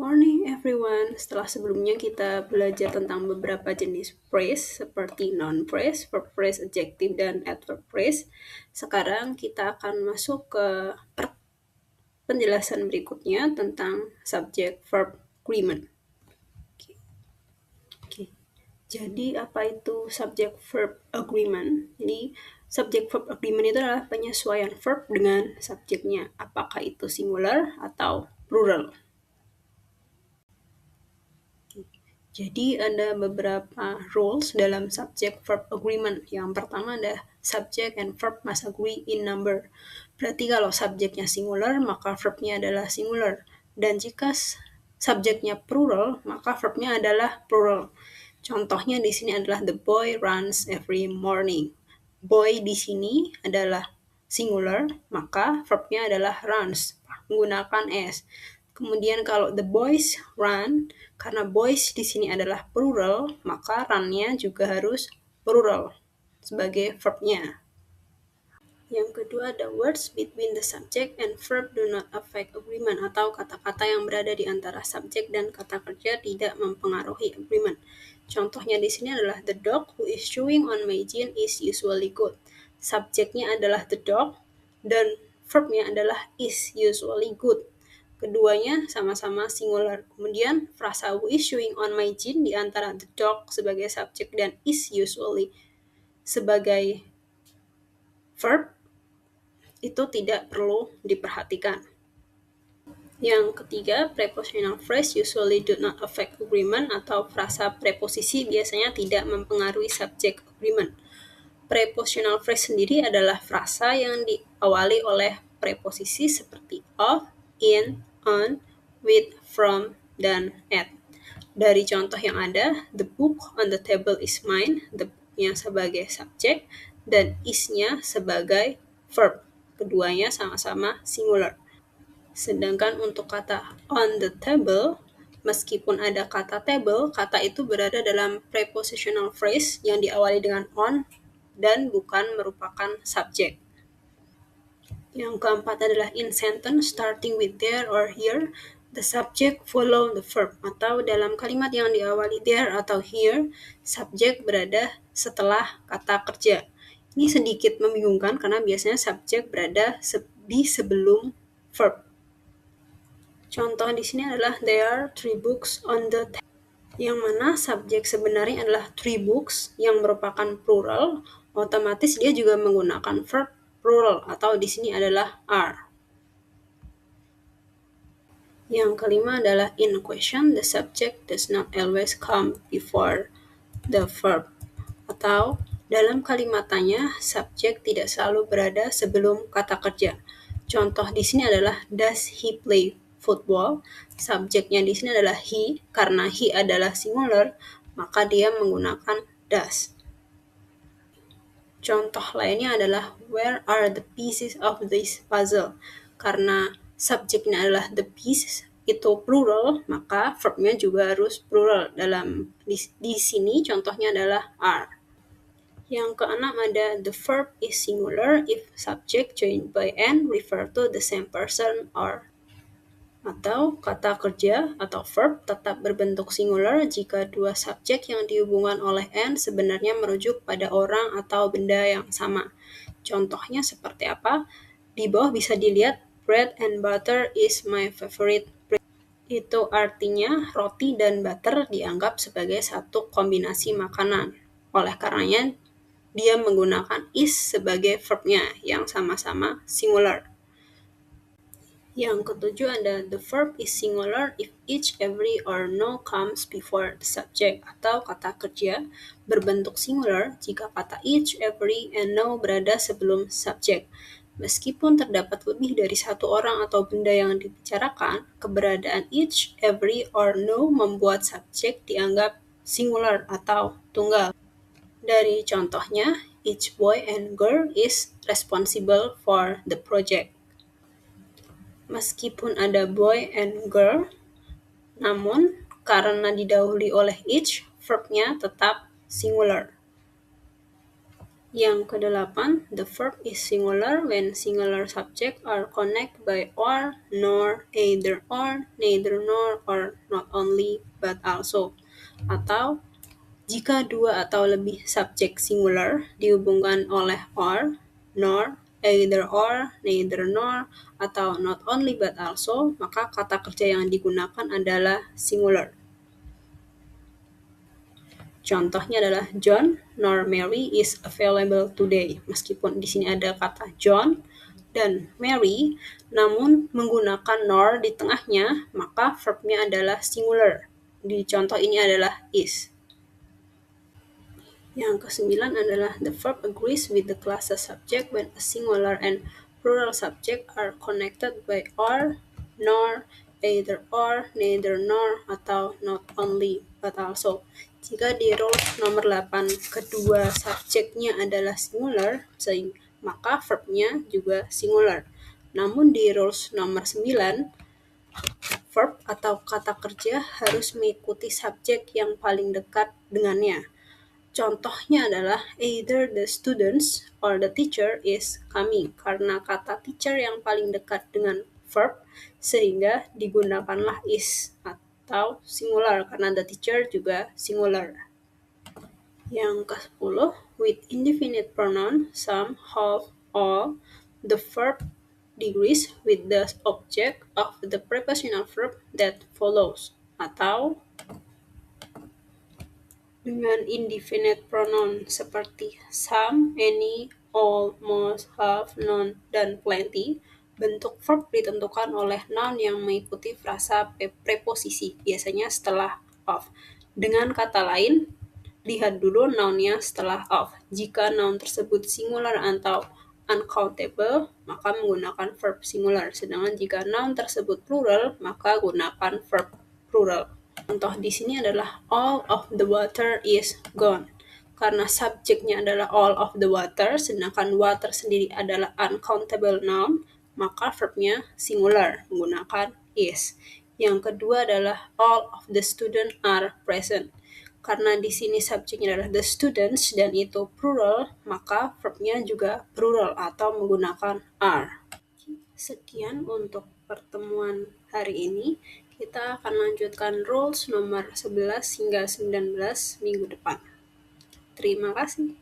Morning everyone. Setelah sebelumnya kita belajar tentang beberapa jenis phrase seperti noun phrase, verb phrase, adjective, dan adverb phrase. Sekarang kita akan masuk ke penjelasan berikutnya tentang subject verb agreement. Oke. Jadi apa itu subject verb agreement? Jadi subject verb agreement itu adalah penyesuaian verb dengan subjeknya. Apakah itu singular atau plural? Jadi ada beberapa rules dalam subject verb agreement. Yang pertama ada subject and verb must agree in number. Berarti kalau subjeknya singular, maka verbnya adalah singular. Dan jika subjeknya plural, maka verbnya adalah plural. Contohnya di sini adalah the boy runs every morning. Boy di sini adalah singular, maka verbnya adalah runs menggunakan s. Kemudian kalau the boys run, karena boys di sini adalah plural, maka run-nya juga harus plural sebagai verbnya. Yang kedua ada words between the subject and verb do not affect agreement, atau kata-kata yang berada di antara subjek dan kata kerja tidak mempengaruhi agreement. Contohnya di sini adalah the dog who is chewing on my jean is usually good. Subjeknya adalah the dog dan verbnya adalah is usually good. Keduanya sama-sama singular. Kemudian frasa who is chewing on my jean di antara the dog sebagai subjek dan is usually sebagai verb itu tidak perlu diperhatikan. Yang ketiga, prepositional phrase usually do not affect agreement, atau frasa preposisi biasanya tidak mempengaruhi subjek agreement. Prepositional phrase sendiri adalah frasa yang diawali oleh preposisi seperti of, in, on, with, from, dan at. Dari contoh yang ada, the book on the table is mine, the book-nya sebagai subjek, dan is-nya sebagai verb. Keduanya sama-sama singular. Sedangkan untuk kata on the table, meskipun ada kata table, kata itu berada dalam prepositional phrase yang diawali dengan on dan bukan merupakan subjek. Yang keempat adalah in sentence starting with there or here, the subject follow the verb, atau dalam kalimat yang diawali there atau here, subjek berada setelah kata kerja. Ini sedikit membingungkan karena biasanya subjek berada di sebelum verb. Contoh di sini adalah there are 3 books on the table, yang mana subjek sebenarnya adalah 3 books yang merupakan plural, otomatis dia juga menggunakan verb plural atau di sini adalah are. Yang kelima adalah in question, the subject does not always come before the verb, atau dalam kalimat tanya, subjek tidak selalu berada sebelum kata kerja. Contoh di sini adalah does he play football? Subjeknya di sini adalah he, karena he adalah singular, maka dia menggunakan does. Contoh lainnya adalah where are the pieces of this puzzle? Karena subjeknya adalah the pieces, itu plural, maka verbnya juga harus plural. Di sini contohnya adalah are. Yang keenam ada the verb is singular if subject joined by n refer to the same person or, atau kata kerja atau verb tetap berbentuk singular jika dua subjek yang dihubungkan oleh n sebenarnya merujuk pada orang atau benda yang sama. Contohnya seperti apa? Di bawah bisa dilihat bread and butter is my favorite bread. Itu artinya roti dan butter dianggap sebagai satu kombinasi makanan. Oleh karenanya dia menggunakan is sebagai verbnya yang sama-sama singular. Yang ketujuh ada the verb is singular if each, every, or no comes before the subject, atau kata kerja berbentuk singular jika kata each, every, and no berada sebelum subjek. Meskipun terdapat lebih dari satu orang atau benda yang dibicarakan, keberadaan each, every, or no membuat subjek dianggap singular atau tunggal. Dari contohnya, each boy and girl is responsible for the project. Meskipun ada boy and girl, namun karena didahului oleh each, verbnya tetap singular. Yang kedelapan, the verb is singular when singular subject are connected by or, nor, either or, neither nor, or not only but also. Atau jika dua atau lebih subjek singular dihubungkan oleh or, nor, either or, neither nor, atau not only but also, maka kata kerja yang digunakan adalah singular. Contohnya adalah John nor Mary is available today. Meskipun di sini ada kata John dan Mary, namun menggunakan nor di tengahnya, maka verbnya adalah singular. Di contoh ini adalah is. Yang kesembilan adalah the verb agrees with the class's subject when a singular and plural subject are connected by or, nor, either or, neither nor, atau not only but also. Jika di rules nomor 8 kedua subjeknya adalah singular, maka verbnya juga singular. Namun di rules nomor 9, verb atau kata kerja harus mengikuti subjek yang paling dekat dengannya. Contohnya adalah either the students or the teacher is coming, karena kata teacher yang paling dekat dengan verb sehingga digunakanlah is atau singular karena the teacher juga singular. Yang ke-10, with indefinite pronoun some, half, all, the verb agrees with the object of the prepositional verb that follows, atau dengan indefinite pronoun seperti some, any, all, most, half, none, dan plenty, bentuk verb ditentukan oleh noun yang mengikuti frasa preposisi, biasanya setelah of. Dengan kata lain, lihat dulu nounnya setelah of. Jika noun tersebut singular atau uncountable, maka menggunakan verb singular. Sedangkan jika noun tersebut plural, maka gunakan verb plural. Contoh di sini adalah all of the water is gone. Karena subjeknya adalah all of the water, sedangkan water sendiri adalah uncountable noun, maka verbnya singular menggunakan is. Yang kedua adalah all of the students are present. Karena di sini subjeknya adalah the students dan itu plural, maka verbnya juga plural atau menggunakan are. Sekian untuk pertemuan hari ini. Kita akan lanjutkan rules nomor 11 hingga 19 minggu depan. Terima kasih.